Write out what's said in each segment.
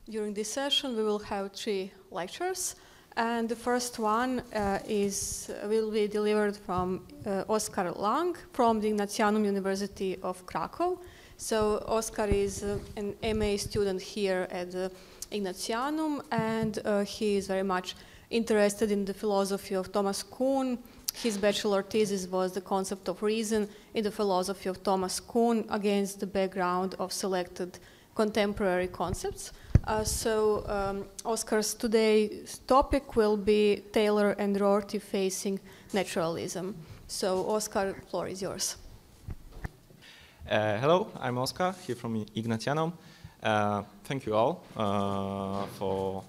During this session, we will have 3 lectures, and the first one will be delivered from Oskar Lange from the Ignatianum University of Cracow. So Oskar is an MA student here at the Ignatianum, and he is very much interested in the philosophy of Thomas Kuhn. His bachelor thesis was the concept of reason in the philosophy of Thomas Kuhn against the background of selected contemporary concepts. Oskar's today's topic will be Taylor and Rorty facing naturalism. So Oskar, the floor is yours. Hello, I'm Oskar, here from Ignatianum. Thank you all for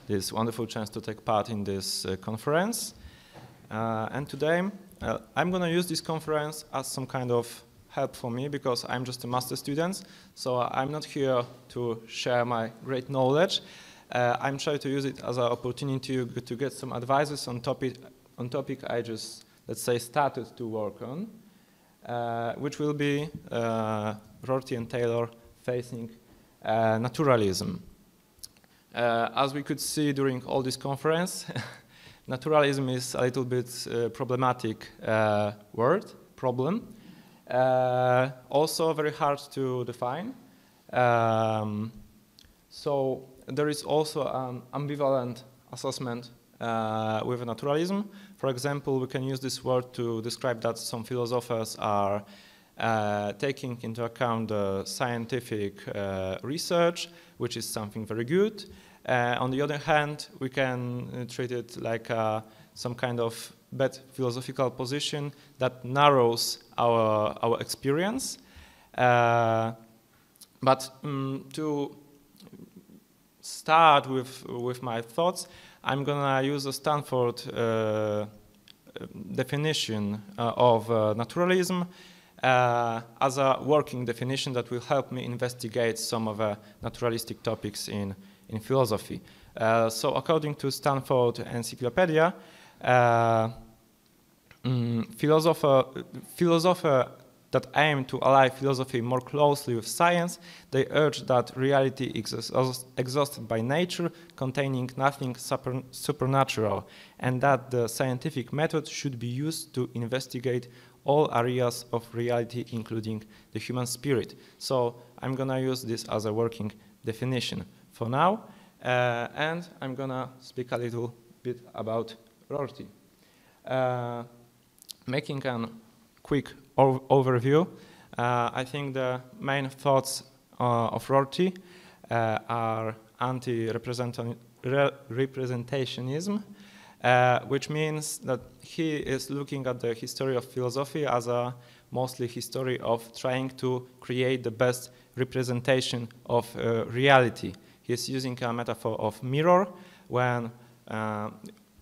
this wonderful chance to take part in this conference. And today, I'm going to use this conference as some kind of help for me, because I'm just a master student, so I'm not here to share my great knowledge. I'm trying to use it as an opportunity to get some advices on topic I just, let's say, started to work on, which will be Rorty and Taylor facing naturalism. As we could see during all this conference, naturalism is a little bit problematic problem. Also very hard to define. So there is also an ambivalent assessment with naturalism. For example, we can use this word to describe that some philosophers are taking into account the scientific research, which is something very good. On the other hand, we can treat it like some kind of bad philosophical position that narrows our experience. But to start with my thoughts, I'm gonna use a Stanford definition of naturalism as a working definition that will help me investigate some of the naturalistic topics in philosophy. So according to Stanford Encyclopedia, philosophers that aim to ally philosophy more closely with science, they urge that reality is exhausted by nature, containing nothing supernatural, and that the scientific method should be used to investigate all areas of reality, including the human spirit. So I'm gonna use this as a working definition for now, and I'm gonna speak a little bit about Rorty. Making a quick overview, I think the main thoughts of Rorty are anti-representationism, which means that he is looking at the history of philosophy as a mostly history of trying to create the best representation of reality. He is using a metaphor of mirror when,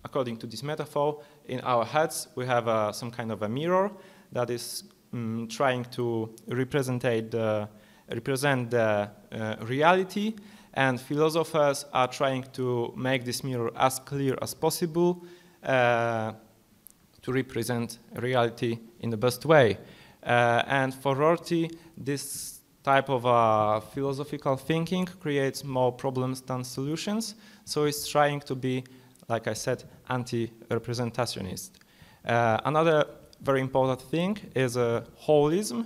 according to this metaphor, in our heads we have some kind of a mirror that is trying to represent the reality, and philosophers are trying to make this mirror as clear as possible to represent reality in the best way. And for Rorty, this type of philosophical thinking creates more problems than solutions, so he's trying to be, like I said, anti-representationist. Another very important thing is holism,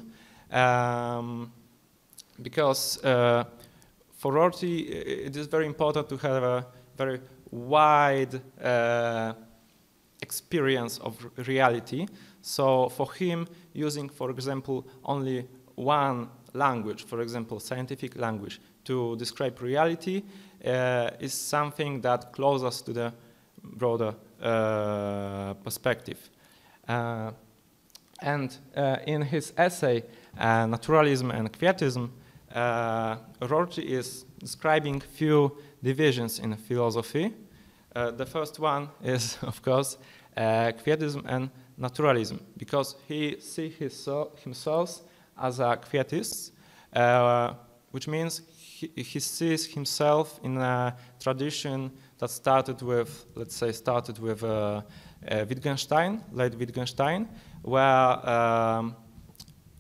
because for Rorty it is very important to have a very wide experience of reality. So for him, using, for example, only one language, for example, scientific language, to describe reality is something that closes us to the broader perspective. And in his essay, Naturalism and Quietism, Rorty is describing few divisions in philosophy. The first one is, of course, Quietism and Naturalism, because he sees himself as a Quietist, which means he sees himself in a tradition that started with, let's say, Wittgenstein, late Wittgenstein, where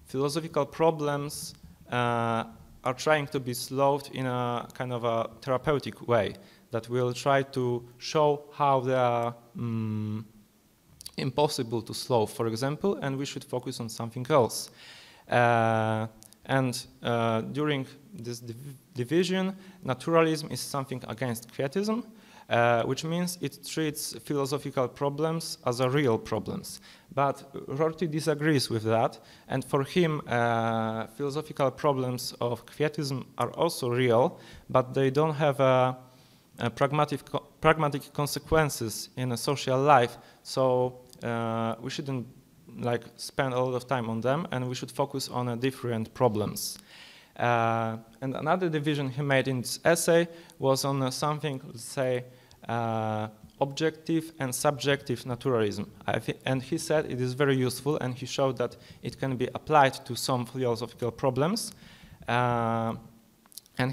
philosophical problems are trying to be slowed in a kind of a therapeutic way, that will try to show how they are impossible to slow, for example, and we should focus on something else. During this division, naturalism is something against quietism, which means it treats philosophical problems as a real problems. But Rorty disagrees with that, and for him, philosophical problems of quietism are also real, but they don't have pragmatic consequences in a social life. So we shouldn't spend a lot of time on them, and we should focus on different problems. And another division he made in this essay was on something, let's say, objective and subjective naturalism. And he said it is very useful, and he showed that it can be applied to some philosophical problems. And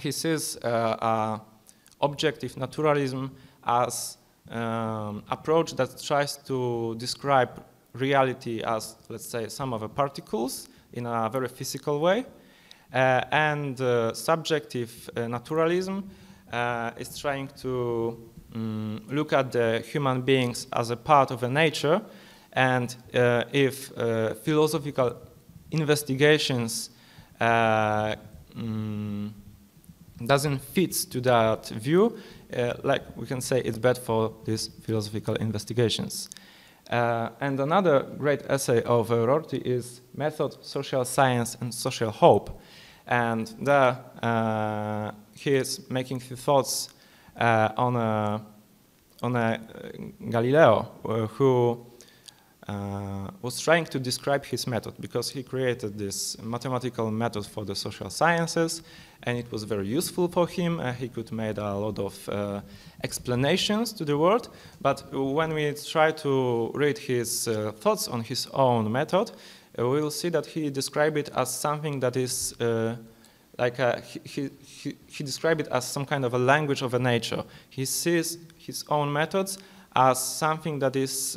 he sees objective naturalism as approach that tries to describe reality as, let's say, some of the particles in a very physical way. And subjective naturalism is trying to look at the human beings as a part of a nature, and if philosophical investigations doesn't fit to that view, like we can say it's bad for these philosophical investigations. And another great essay of Rorty is Method, Social Science and Social Hope. And there he is making his thoughts on Galileo, who was trying to describe his method, because he created this mathematical method for the social sciences, and it was very useful for him. He could make a lot of explanations to the world, but when we try to read his thoughts on his own method, we will see that he described it as something that is he described it as some kind of a language of a nature. He sees his own methods as something that is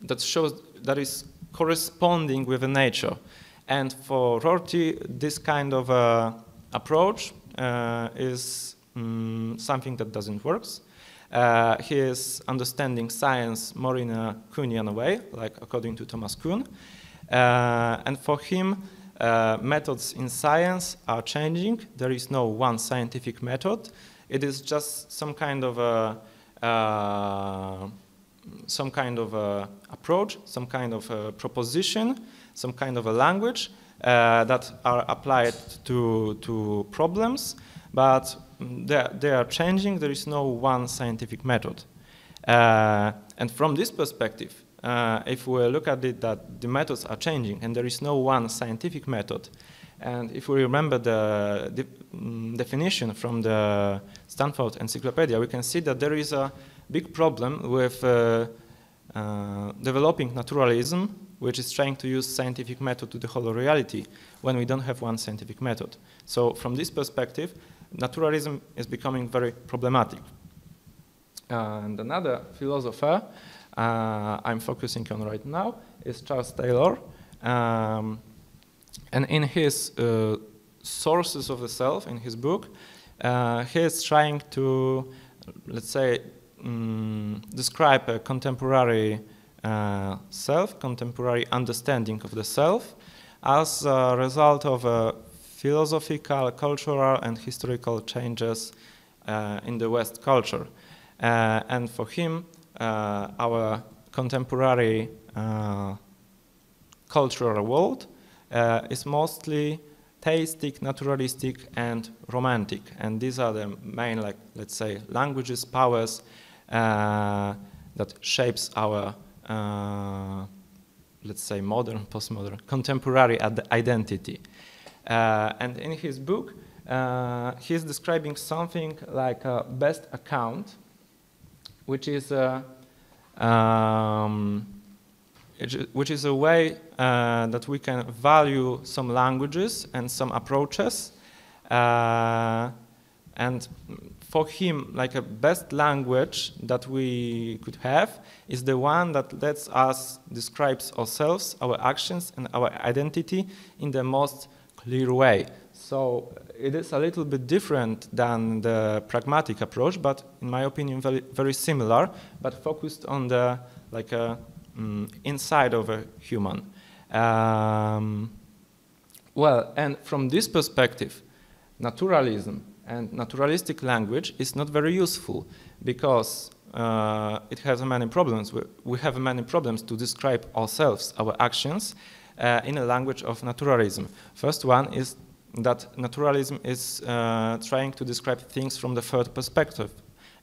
that is corresponding with the nature. And for Rorty, this kind of approach is something that doesn't work. He is understanding science more in a Kuhnian way, like according to Thomas Kuhn. And for him, methods in science are changing. There is no one scientific method. It is just some kind of approach, some kind of proposition, some kind of a language that are applied to problems, but they are changing. There is no one scientific method. And from this perspective, if we look at it that the methods are changing and there is no one scientific method, and if we remember the definition from the Stanford Encyclopedia, we can see that there is a big problem with developing naturalism, which is trying to use scientific method to the whole reality when we don't have one scientific method. So from this perspective, naturalism is becoming very problematic. And another philosopher I'm focusing on right now is Charles Taylor. And in his Sources of the Self, in his book, he is trying to, let's say, describe a contemporary self, contemporary understanding of the self as a result of philosophical, cultural, and historical changes in the West culture. And for him, our contemporary cultural world is mostly theistic, naturalistic, and romantic. And these are the main, like, let's say, languages, powers that shapes our, let's say, modern, postmodern, contemporary identity. And in his book, he's describing something like a best account, which is a way that we can value some languages and some approaches. And for him, like a best language that we could have is the one that lets us describe ourselves, our actions, and our identity in the most clear way. So it is a little bit different than the pragmatic approach, but in my opinion, very, very similar, but focused on the inside of a human. Well, and from this perspective, naturalism and naturalistic language is not very useful because it has many problems. We have many problems to describe ourselves, our actions, in a language of naturalism. First one is that naturalism is trying to describe things from the third perspective.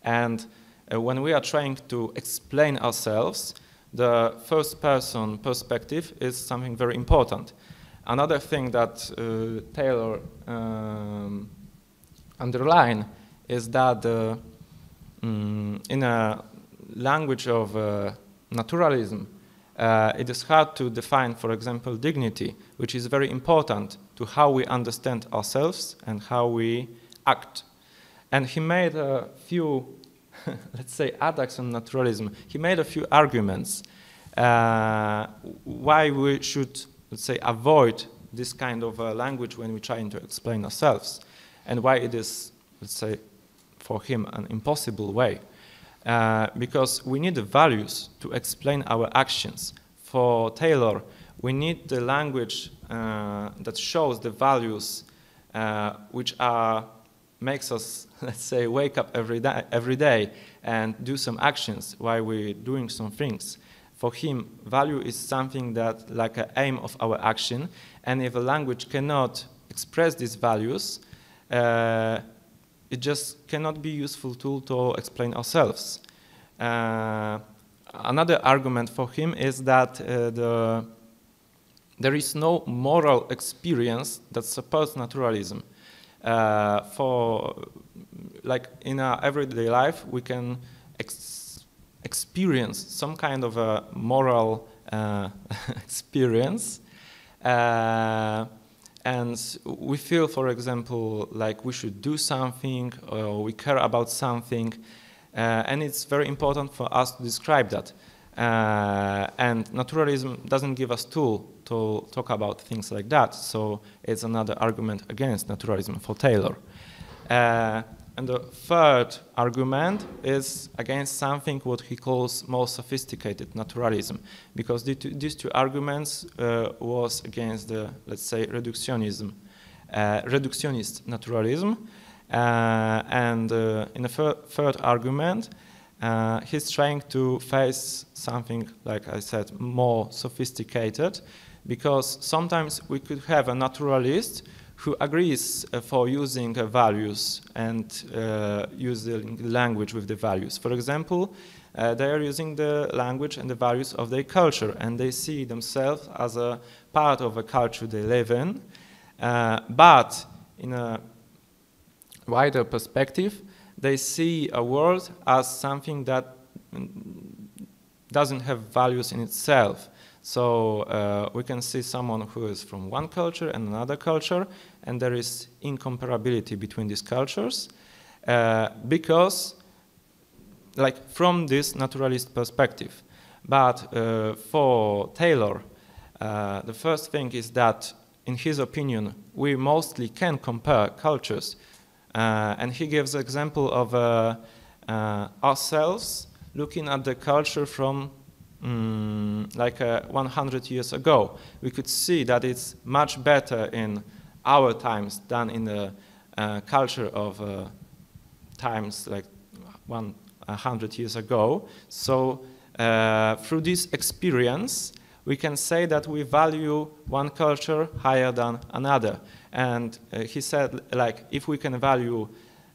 And when we are trying to explain ourselves, the first person perspective is something very important. Another thing that Taylor underlined is that in a language of naturalism, it is hard to define, for example, dignity, which is very important to how we understand ourselves and how we act. And he made a few, let's say, attacks on naturalism. He made a few arguments why we should, let's say, avoid this kind of language when we're trying to explain ourselves, and why it is, let's say, for him an impossible way. Because we need the values to explain our actions. For Taylor, we need the language that shows the values which makes us, let's say, wake up every day and do some actions while we're doing some things. For him, value is something that, like an aim of our action, and if a language cannot express these values, it just cannot be a useful tool to explain ourselves. Another argument for him is that there is no moral experience that supports naturalism. Like in our everyday life, we can experience some kind of a moral experience. And we feel, for example, like we should do something, or we care about something, and it's very important for us to describe that. And naturalism doesn't give us tool to talk about things like that, so it's another argument against naturalism for Taylor. And the third argument is against something what he calls more sophisticated naturalism, because these two arguments was against the, let's say, reductionist naturalism. And in the third argument, he's trying to face something, like I said, more sophisticated, because sometimes we could have a naturalist who agrees for using values and using language with the values. For example, they are using the language and the values of their culture, and they see themselves as a part of a culture they live in. But in a wider perspective, they see a world as something that doesn't have values in itself. So we can see someone who is from one culture and another culture, and there is incomparability between these cultures because, like, from this naturalist perspective. But for Taylor, the first thing is that, in his opinion, we mostly can compare cultures. And he gives an example of ourselves looking at the culture from like 100 years ago. We could see that it's much better in our times than in the culture of times like 100 years ago. So through this experience, we can say that we value one culture higher than another. And he said, like, if we can value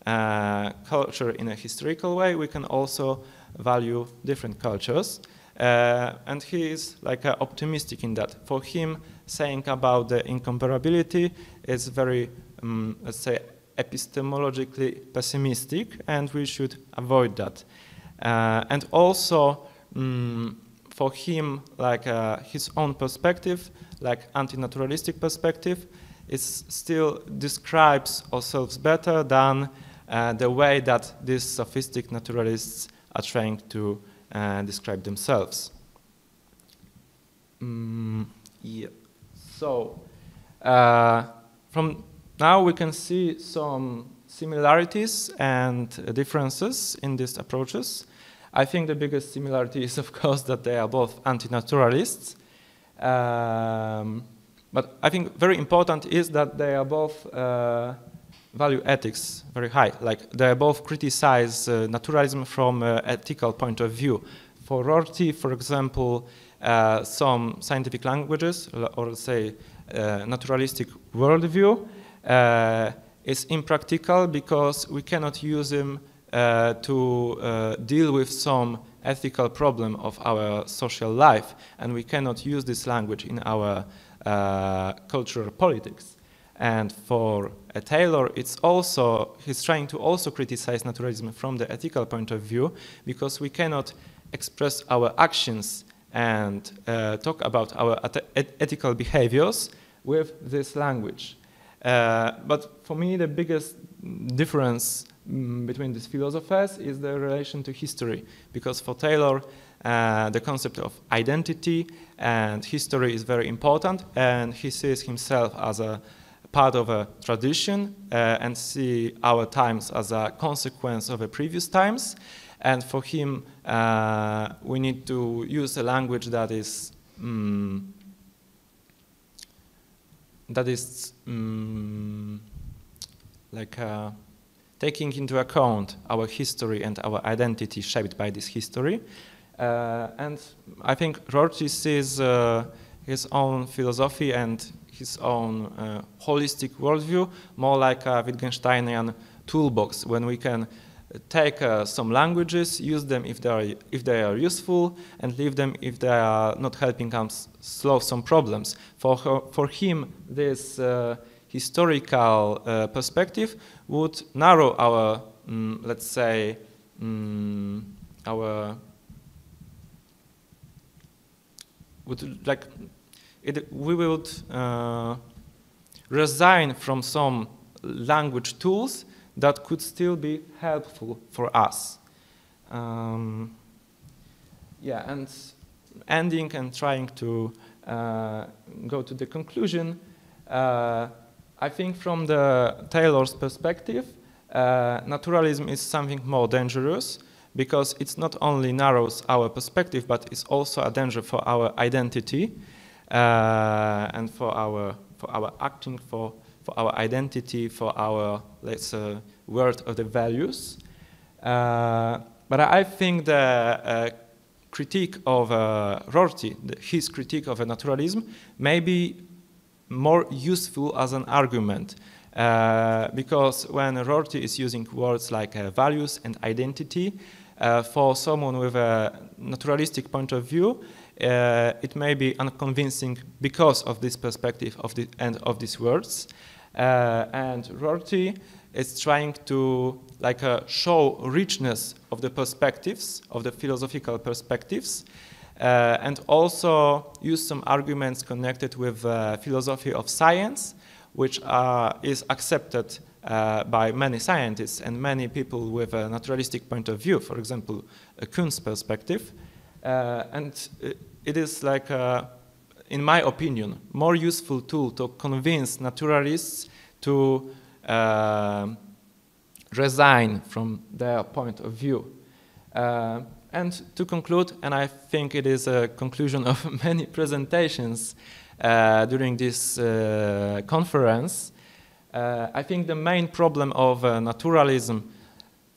culture in a historical way, we can also value different cultures. And he is like optimistic in that. For him, saying about the incomparability is very, let's say, epistemologically pessimistic, and we should avoid that. And also, for him, like his own perspective, like anti-naturalistic perspective, it still describes ourselves better than the way that these sophisticated naturalists are trying to describe themselves. Yeah. So from now we can see some similarities and differences in these approaches. I think the biggest similarity is, of course, that they are both anti-naturalists. But I think very important is that they are both value ethics very high. Like they both criticize naturalism from an ethical point of view. For Rorty, for example, some scientific languages, or let's say naturalistic worldview, is impractical because we cannot use them to deal with some ethical problem of our social life, and we cannot use this language in our cultural politics. And for Taylor, it's also, he's trying to also criticize naturalism from the ethical point of view, because we cannot express our actions and talk about our ethical behaviors with this language. But for me, the biggest difference between these philosophers is the relation to history, because for Taylor, the concept of identity and history is very important, and he sees himself as a part of a tradition and see our times as a consequence of the previous times. And for him, we need to use a language that is taking into account our history and our identity shaped by this history. And I think Rorty sees his own philosophy and his own holistic worldview more like a Wittgensteinian toolbox, when we can take some languages, use them if they are useful, and leave them if they are not helping us solve some problems. For him, this historical perspective would narrow our, let's say, we would resign from some language tools that could still be helpful for us. Yeah, and ending and trying to go to the conclusion, I think from the Taylor's perspective, naturalism is something more dangerous, because it not only narrows our perspective, but it's also a danger for our identity and for our acting, for our identity, for our, let's say, world of the values. But I think the critique of Rorty, his critique of naturalism, may be more useful as an argument. Because when Rorty is using words like values and identity, for someone with a naturalistic point of view, it may be unconvincing because of this perspective of these words. And Rorty is trying to show richness of the perspectives, of the philosophical perspectives, and also use some arguments connected with philosophy of science, which is accepted by many scientists and many people with a naturalistic point of view, for example, a Kuhn's perspective. And it is in my opinion, more useful tool to convince naturalists to resign from their point of view. And to conclude, and I think it is a conclusion of many presentations during this conference, I think the main problem of naturalism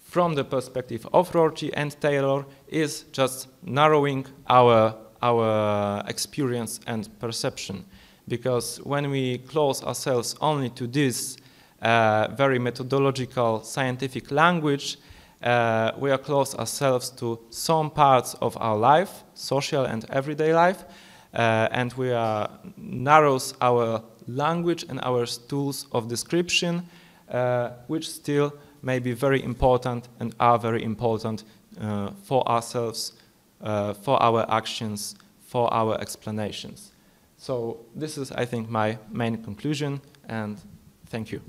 from the perspective of Rorty and Taylor is just narrowing our experience and perception. Because when we close ourselves only to this very methodological scientific language, we are close ourselves to some parts of our life, social and everyday life, and we narrows our language and our tools of description, which still may be very important and are very important for ourselves, for our actions, for our explanations. So this is, I think, my main conclusion, and thank you.